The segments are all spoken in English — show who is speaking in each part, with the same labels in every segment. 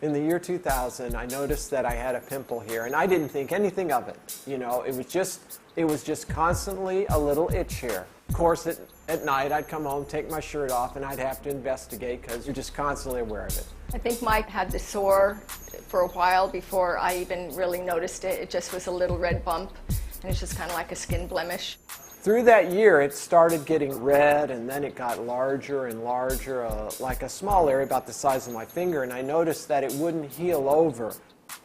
Speaker 1: In the year 2000, I noticed that I had a pimple here, and I didn't think anything of it. You know, it was just constantly a little itch here. Of course, at night, I'd come home, take my shirt off, and I'd have to investigate because you're just constantly aware of it.
Speaker 2: I think Mike had the sore for a while before I even really noticed it. It just was a little red bump, and it's just kind of like a skin blemish.
Speaker 1: Through that year, it started getting red, and then it got larger and larger, like a small area about the size of my finger, and I noticed that it wouldn't heal over.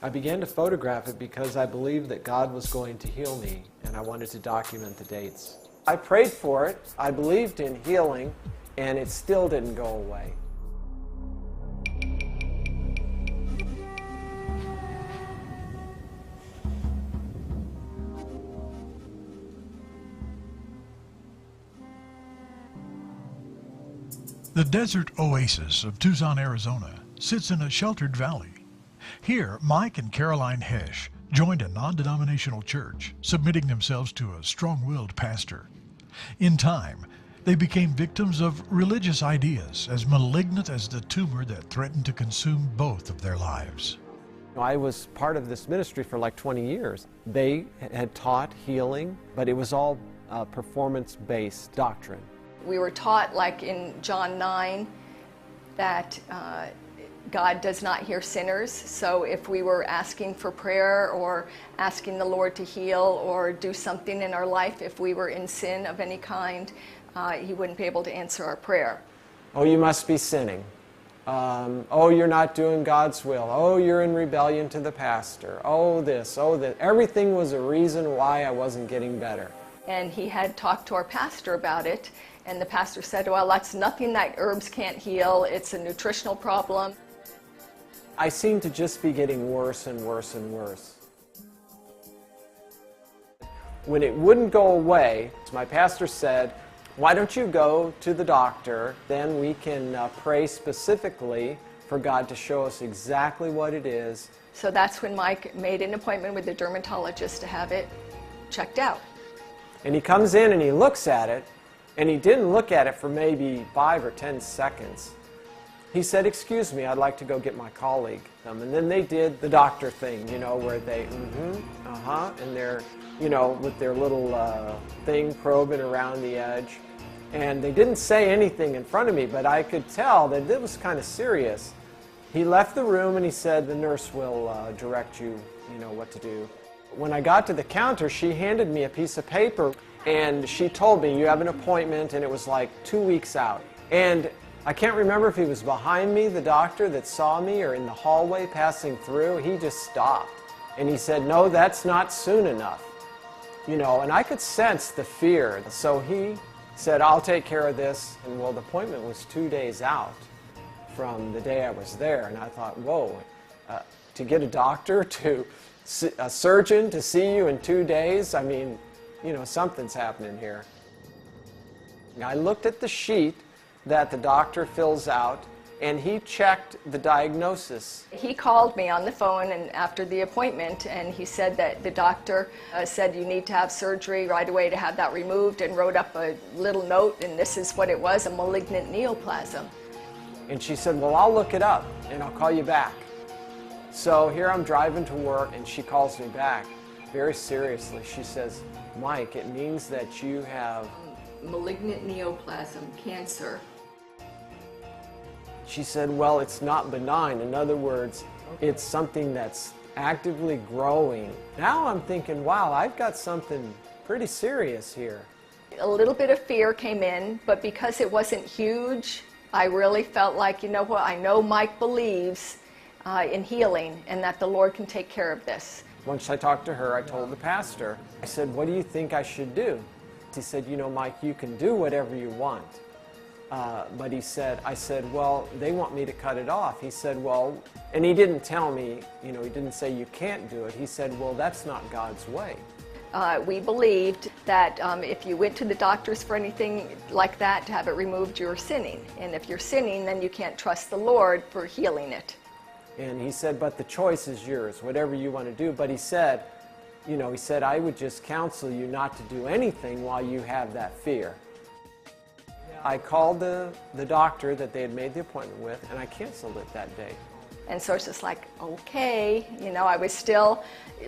Speaker 1: I began to photograph it because I believed that God was going to heal me, and I wanted to document the dates. I prayed for it, I believed in healing, and it still didn't go away.
Speaker 3: The desert oasis of Tucson, Arizona sits in a sheltered valley. Here, Mike and Caroline Hesch joined a non-denominational church, submitting themselves to a strong-willed pastor. In time, they became victims of religious ideas as malignant as the tumor that threatened to consume both of their lives.
Speaker 1: I was part of this ministry for like 20 years. They had taught healing, but it was all performance-based doctrine.
Speaker 2: We were taught, like in John 9, that God does not hear sinners. So if we were asking for prayer or asking the Lord to heal or do something in our life, if we were in sin of any kind, He wouldn't be able to answer our prayer.
Speaker 1: Oh, you must be sinning. Oh, you're not doing God's will. Oh, you're in rebellion to the pastor. Oh, this, oh, that. Everything was a reason why I wasn't getting better.
Speaker 2: And he had talked to our pastor about it, and the pastor said, well, that's nothing that herbs can't heal. It's a nutritional problem.
Speaker 1: I seemed to just be getting worse and worse and worse. When it wouldn't go away, my pastor said, why don't you go to the doctor, then we can pray specifically for God to show us exactly what it is.
Speaker 2: So that's when Mike made an appointment with the dermatologist to have it checked out.
Speaker 1: And he comes in and he looks at it, and he didn't look at it for maybe 5 or 10 seconds. He said, excuse me, I'd like to go get my colleague. And then they did the doctor thing, you know, where they, and they're, you know, with their little thing probing around the edge. And they didn't say anything in front of me, but I could tell that it was kind of serious. He left the room and he said, the nurse will direct you, you know, what to do. When I got to the counter, she handed me a piece of paper, and she told me, you have an appointment, and it was like 2 weeks out. And I can't remember if he was behind me, the doctor that saw me, or in the hallway passing through. He just stopped. And he said, no, that's not soon enough. You know, and I could sense the fear. So he said, I'll take care of this. And well, the appointment was 2 days out from the day I was there. And I thought, whoa, to get a doctor, a surgeon to see you in 2 days, I mean, you know, something's happening here. I looked at the sheet that the doctor fills out, and he checked the diagnosis.
Speaker 2: He called me on the phone and after the appointment, and he said that the doctor said you need to have surgery right away to have that removed, and wrote up a little note, and this is what it was, a malignant neoplasm.
Speaker 1: And she said, well, I'll look it up and I'll call you back. So here I'm driving to work, and she calls me back very seriously. She says, Mike, it means that you have
Speaker 2: malignant neoplasm, cancer.
Speaker 1: She said, well, it's not benign. In other words, it's something that's actively growing. Now I'm thinking, wow, I've got something pretty serious here.
Speaker 2: A little bit of fear came in, but because it wasn't huge, I really felt like, you know what, I know Mike believes in healing and that the Lord can take care of this.
Speaker 1: Once I talked to her, I told the pastor, I said, what do you think I should do? He said, you know, Mike, you can do whatever you want. But he said, I said, well, they want me to cut it off. He said, well, and he didn't tell me, you know, he didn't say you can't do it. He said, well, that's not God's way.
Speaker 2: We believed that if you went to the doctors for anything like that to have it removed, you're sinning. And if you're sinning, then you can't trust the Lord for healing it.
Speaker 1: And he said, but the choice is yours, whatever you want to do. But he said, you know, he said, I would just counsel you not to do anything while you have that fear. I called the doctor that they had made the appointment with, and I canceled it that day.
Speaker 2: And so it's just like, okay, you know, I was still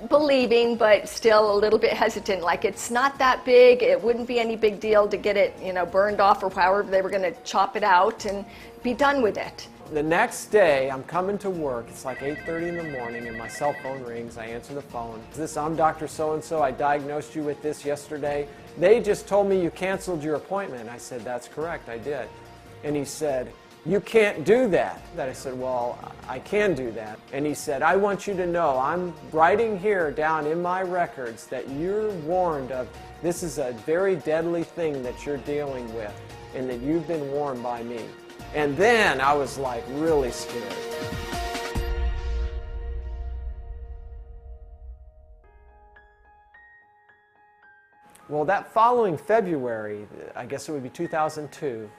Speaker 2: believing, but still a little bit hesitant. Like, it's not that big. It wouldn't be any big deal to get it, you know, burned off or however they were going to chop it out and be done with it.
Speaker 1: The next day, I'm coming to work. It's like 8:30 in the morning, and my cell phone rings. I answer the phone. I'm Dr. So-and-so. I diagnosed you with this yesterday. They just told me you canceled your appointment. I said, that's correct, I did. And he said, you can't do that. I said, well, I can do that. And he said, I want you to know, I'm writing here down in my records that you're warned of, this is a very deadly thing that you're dealing with, and that you've been warned by me. And then I was like really scared. Well, that following February, I guess it would be 2002,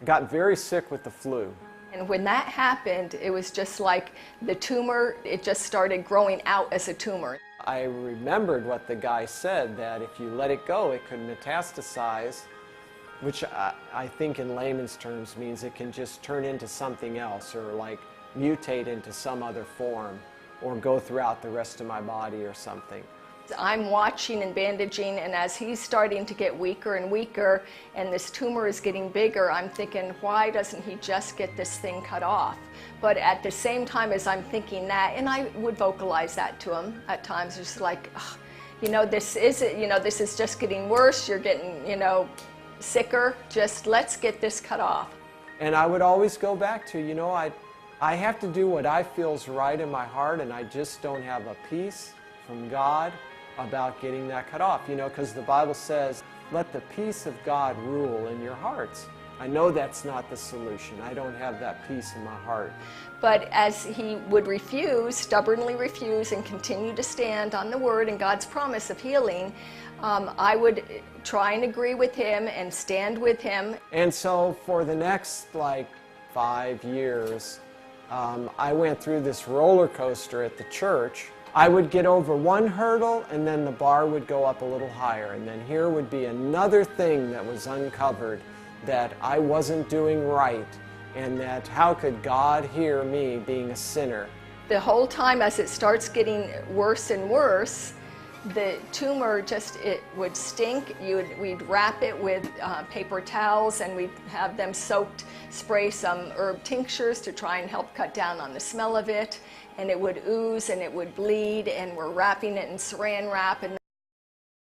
Speaker 1: I got very sick with the flu.
Speaker 2: And when that happened, it was just like the tumor, it just started growing out as a tumor.
Speaker 1: I remembered what the guy said, that if you let it go, it could metastasize, which I think in layman's terms means it can just turn into something else, or like mutate into some other form, or go throughout the rest of my body or something.
Speaker 2: I'm watching and bandaging, and as he's starting to get weaker and weaker, and this tumor is getting bigger, I'm thinking, why doesn't he just get this thing cut off? But at the same time as I'm thinking that, and I would vocalize that to him at times, just like, you know, this is just getting worse, you're getting, you know, sicker, just let's get this cut off.
Speaker 1: And I would always go back to, you know, I have to do what I feel is right in my heart, and I just don't have a peace from God about getting that cut off, you know, because the Bible says, let the peace of God rule in your hearts. I know that's not the solution. I don't have that peace in my heart.
Speaker 2: But as he would refuse, stubbornly refuse, and continue to stand on the word and God's promise of healing, I would try and agree with him and stand with him.
Speaker 1: And so for the next like 5 years, I went through this roller coaster at the church. I would get over one hurdle, and then the bar would go up a little higher, and then here would be another thing that was uncovered that I wasn't doing right, and that how could God hear me being a sinner?
Speaker 2: The whole time as it starts getting worse and worse, the tumor it would stink. We'd wrap it with paper towels, and we'd have them spray some herb tinctures to try and help cut down on the smell of it. And it would ooze and it would bleed, and we're wrapping it in saran wrap. And